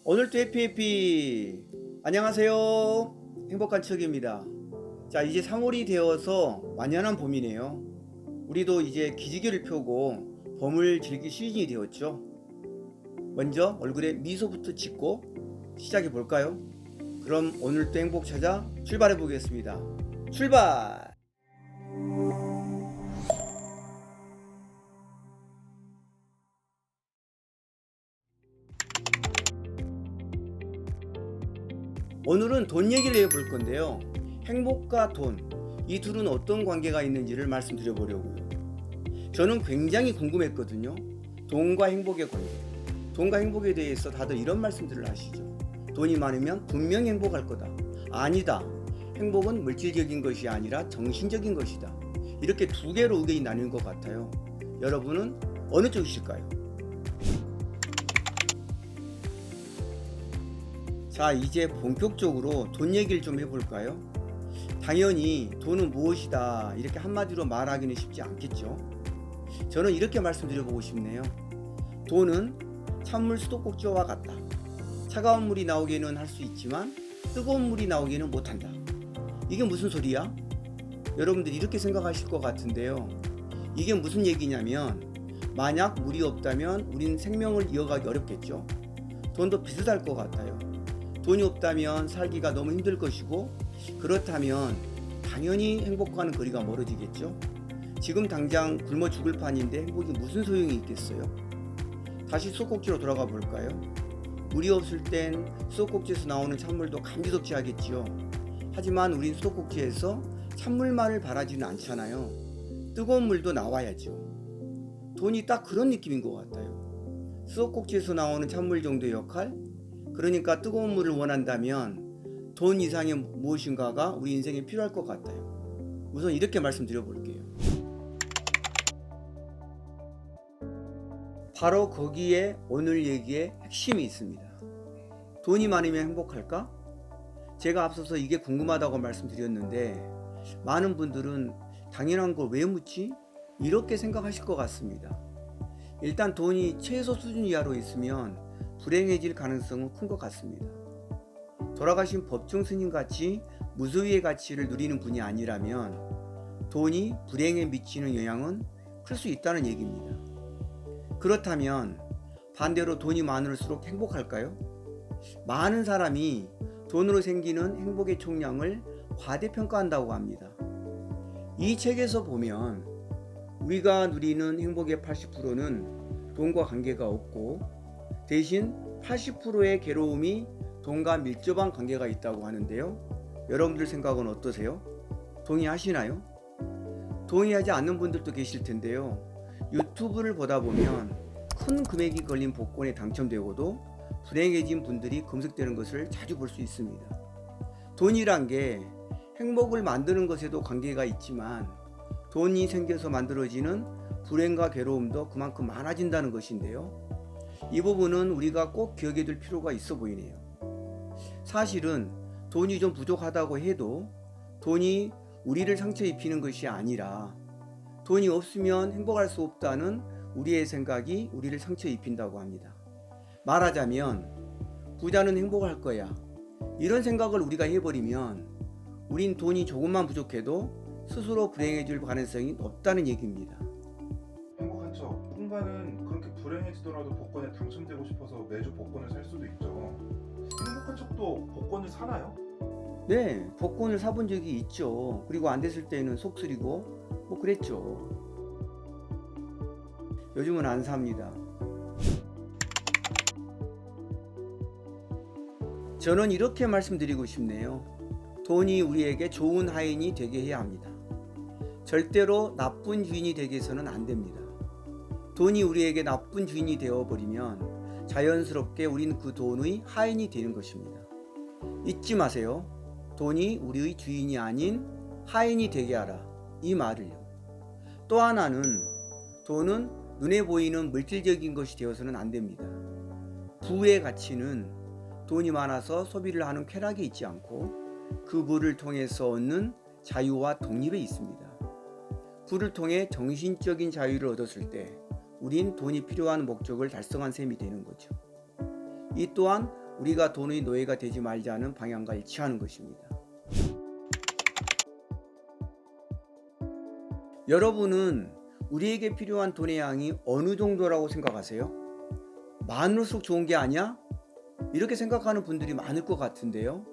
오늘도 해피해피 안녕하세요. 행복한 척입니다. 자, 이제 3월이 되어서 완연한 봄이네요. 우리도 이제 기지개를 펴고 봄을 즐길 시즌이 되었죠. 먼저 얼굴에 미소부터 짓고 시작해 볼까요? 그럼 오늘도 행복 찾아 출발해 보겠습니다. 출발! 오늘은 돈 얘기를 해볼 건데요. 행복과 돈, 이 둘은 어떤 관계가 있는지를 말씀드려 보려고요. 저는 굉장히 궁금했거든요. 돈과 행복의 관계. 돈과 행복에 대해서 다들 이런 말씀들을 하시죠. 돈이 많으면 분명히 행복할 거다. 아니다. 행복은 물질적인 것이 아니라 정신적인 것이다. 이렇게 두 개로 의견이 나뉜 것 같아요. 여러분은 어느 쪽이실까요? 자, 이제 본격적으로 돈 얘기를 좀 해볼까요? 당연히 돈은 무엇이다 이렇게 한마디로 말하기는 쉽지 않겠죠. 저는 이렇게 말씀드려보고 싶네요. 돈은 찬물 수도꼭지와 같다. 차가운 물이 나오기는 할 수 있지만 뜨거운 물이 나오기는 못한다. 이게 무슨 소리야? 여러분들 이렇게 생각하실 것 같은데요. 이게 무슨 얘기냐면 만약 물이 없다면 우린 생명을 이어가기 어렵겠죠. 돈도 비슷할 것 같아요. 돈이 없다면 살기가 너무 힘들 것이고, 그렇다면 당연히 행복과는 거리가 멀어지겠죠. 지금 당장 굶어 죽을 판인데 행복이 무슨 소용이 있겠어요? 다시 수도꼭지로 돌아가 볼까요? 물이 없을 땐 수도꼭지에서 나오는 찬물도 감지덕지 하겠지요. 하지만 우린 수도꼭지에서 찬물만을 바라지는 않잖아요. 뜨거운 물도 나와야죠. 돈이 딱 그런 느낌인 것 같아요. 수도꼭지에서 나오는 찬물 정도의 역할? 그러니까 뜨거운 물을 원한다면 돈 이상의 무엇인가가 우리 인생에 필요할 것 같아요. 우선 이렇게 말씀드려 볼게요. 바로 거기에 오늘 얘기의 핵심이 있습니다. 돈이 많으면 행복할까? 제가 앞서서 이게 궁금하다고 말씀드렸는데 많은 분들은 당연한 걸 왜 묻지? 이렇게 생각하실 것 같습니다. 일단 돈이 최소 수준 이하로 있으면 불행해질 가능성은 큰 것 같습니다. 돌아가신 법정 스님같이 무소유의 가치를 누리는 분이 아니라면 돈이 불행에 미치는 영향은 클 수 있다는 얘기입니다. 그렇다면 반대로 돈이 많을수록 행복할까요? 많은 사람이 돈으로 생기는 행복의 총량을 과대평가한다고 합니다. 이 책에서 보면 우리가 누리는 행복의 80%는 돈과 관계가 없고 대신 80%의 괴로움이 돈과 밀접한 관계가 있다고 하는데요. 여러분들 생각은 어떠세요? 동의하시나요? 동의하지 않는 분들도 계실 텐데요. 유튜브를 보다 보면 큰 금액이 걸린 복권에 당첨되고도 불행해진 분들이 검색되는 것을 자주 볼 수 있습니다. 돈이란 게 행복을 만드는 것에도 관계가 있지만 돈이 생겨서 만들어지는 불행과 괴로움도 그만큼 많아진다는 것인데요. 이 부분은 우리가 꼭 기억해 둘 필요가 있어 보이네요. 사실은 돈이 좀 부족하다고 해도 돈이 우리를 상처 입히는 것이 아니라 돈이 없으면 행복할 수 없다는 우리의 생각이 우리를 상처 입힌다고 합니다. 말하자면 부자는 행복할 거야. 이런 생각을 우리가 해버리면 우린 돈이 조금만 부족해도 스스로 불행해질 가능성이 높다는 얘기입니다. 행복한 척 누군가는 그렇게 불행해지더라도 복권에 당첨되고 싶어서 매주 복권을 살 수도 있죠. 행복한 척도 복권을 사나요? 네, 복권을 사본 적이 있죠. 그리고 안 됐을 때는 속 쓰리고 뭐 그랬죠. 요즘은 안 삽니다. 저는 이렇게 말씀드리고 싶네요. 돈이 우리에게 좋은 하인이 되게 해야 합니다. 절대로 나쁜 주인이 되게 해서는 안 됩니다. 돈이 우리에게 나쁜 주인이 되어버리면 자연스럽게 우리는 그 돈의 하인이 되는 것입니다. 잊지 마세요. 돈이 우리의 주인이 아닌 하인이 되게 하라. 이 말을요. 또 하나는 돈은 눈에 보이는 물질적인 것이 되어서는 안 됩니다. 부의 가치는 돈이 많아서 소비를 하는 쾌락이 있지 않고 그 부를 통해서 얻는 자유와 독립에 있습니다. 부를 통해 정신적인 자유를 얻었을 때 우린 돈이 필요한 목적을 달성한 셈이 되는 거죠. 이 또한 우리가 돈의 노예가 되지 말자는 방향과 일치하는 것입니다. 여러분은 우리에게 필요한 돈의 양이 어느 정도라고 생각하세요? 많을수록 좋은 게 아니야? 이렇게 생각하는 분들이 많을 것 같은데요.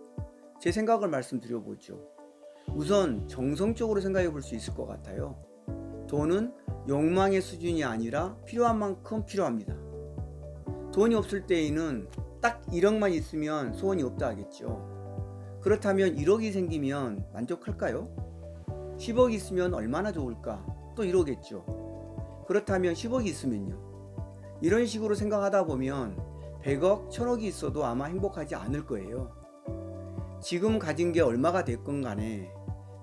제 생각을 말씀드려보죠. 우선 정성적으로 생각해 볼 수 있을 것 같아요. 돈은 욕망의 수준이 아니라 필요한 만큼 필요합니다. 돈이 없을 때에는 딱 1억만 있으면 소원이 없다 하겠죠. 그렇다면 1억이 생기면 만족할까요? 10억 있으면 얼마나 좋을까? 또 이러겠죠. 그렇다면 10억이 있으면요. 이런 식으로 생각하다 보면 100억, 1000억이 있어도 아마 행복하지 않을 거예요. 지금 가진 게 얼마가 됐건 간에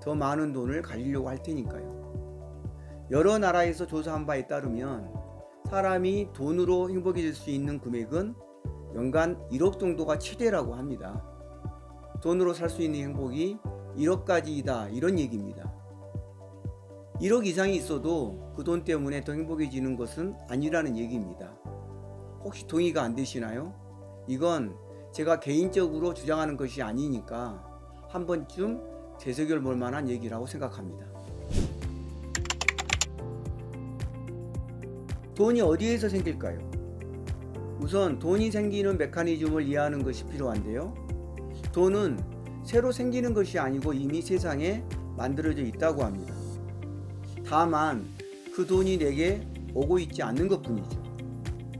더 많은 돈을 가지려고 할 테니까요. 여러 나라에서 조사한 바에 따르면 사람이 돈으로 행복해질 수 있는 금액은 연간 1억 정도가 최대라고 합니다. 돈으로 살 수 있는 행복이 1억까지이다 이런 얘기입니다. 1억 이상이 있어도 그 돈 때문에 더 행복해지는 것은 아니라는 얘기입니다. 혹시 동의가 안 되시나요? 이건 제가 개인적으로 주장하는 것이 아니니까 한 번쯤 되새겨 볼 만한 얘기라고 생각합니다. 돈이 어디에서 생길까요? 우선 돈이 생기는 메커니즘을 이해하는 것이 필요한데요. 돈은 새로 생기는 것이 아니고 이미 세상에 만들어져 있다고 합니다. 다만 그 돈이 내게 오고 있지 않는 것 뿐이죠.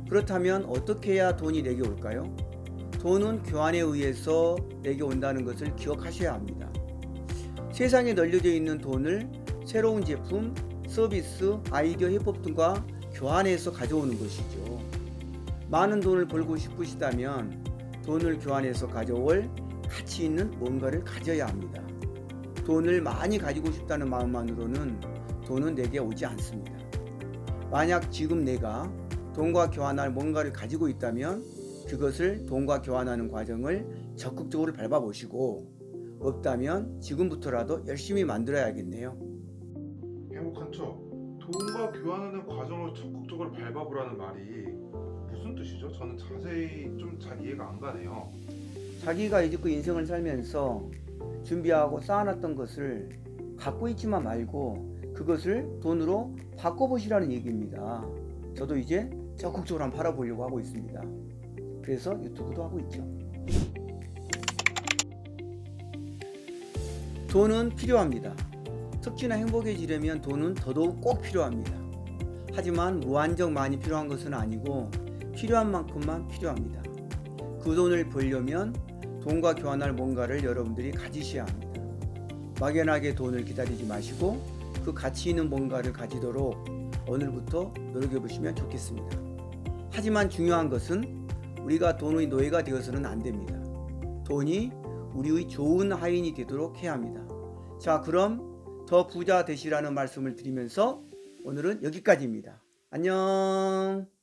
그렇다면 어떻게 해야 돈이 내게 올까요? 돈은 교환에 의해서 내게 온다는 것을 기억하셔야 합니다. 세상에 널려져 있는 돈을 새로운 제품, 서비스, 아이디어, 해법 등과 교환해서 가져오는 것이죠. 많은 돈을 벌고 싶으시다면 돈을 교환해서 가져올 가치 있는 뭔가를 가져야 합니다. 돈을 많이 가지고 싶다는 마음만으로는 돈은 내게 오지 않습니다. 만약 지금 내가 돈과 교환할 뭔가를 가지고 있다면 그것을 돈과 교환하는 과정을 적극적으로 밟아보시고 없다면 지금부터라도 열심히 만들어야겠네요. 행복한 척 돈과 교환하는 과정을 적극적으로 밟아보라는 말이 무슨 뜻이죠? 저는 자세히 좀 잘 이해가 안 가네요. 자기가 이제껏 인생을 살면서 준비하고 쌓아놨던 것을 갖고 있지만 말고 그것을 돈으로 바꿔보시라는 얘기입니다. 저도 이제 적극적으로 한번 팔아보려고 하고 있습니다. 그래서 유튜브도 하고 있죠. 돈은 필요합니다. 특히나 행복해지려면 돈은 더더욱 꼭 필요합니다. 하지만 무한정 많이 필요한 것은 아니고 필요한 만큼만 필요합니다. 그 돈을 벌려면 돈과 교환할 뭔가를 여러분들이 가지셔야 합니다. 막연하게 돈을 기다리지 마시고 그 가치 있는 뭔가를 가지도록 오늘부터 노력해 보시면 좋겠습니다. 하지만 중요한 것은 우리가 돈의 노예가 되어서는 안 됩니다. 돈이 우리의 좋은 하인이 되도록 해야 합니다. 자, 그럼 더 부자 되시라는 말씀을 드리면서 오늘은 여기까지입니다. 안녕.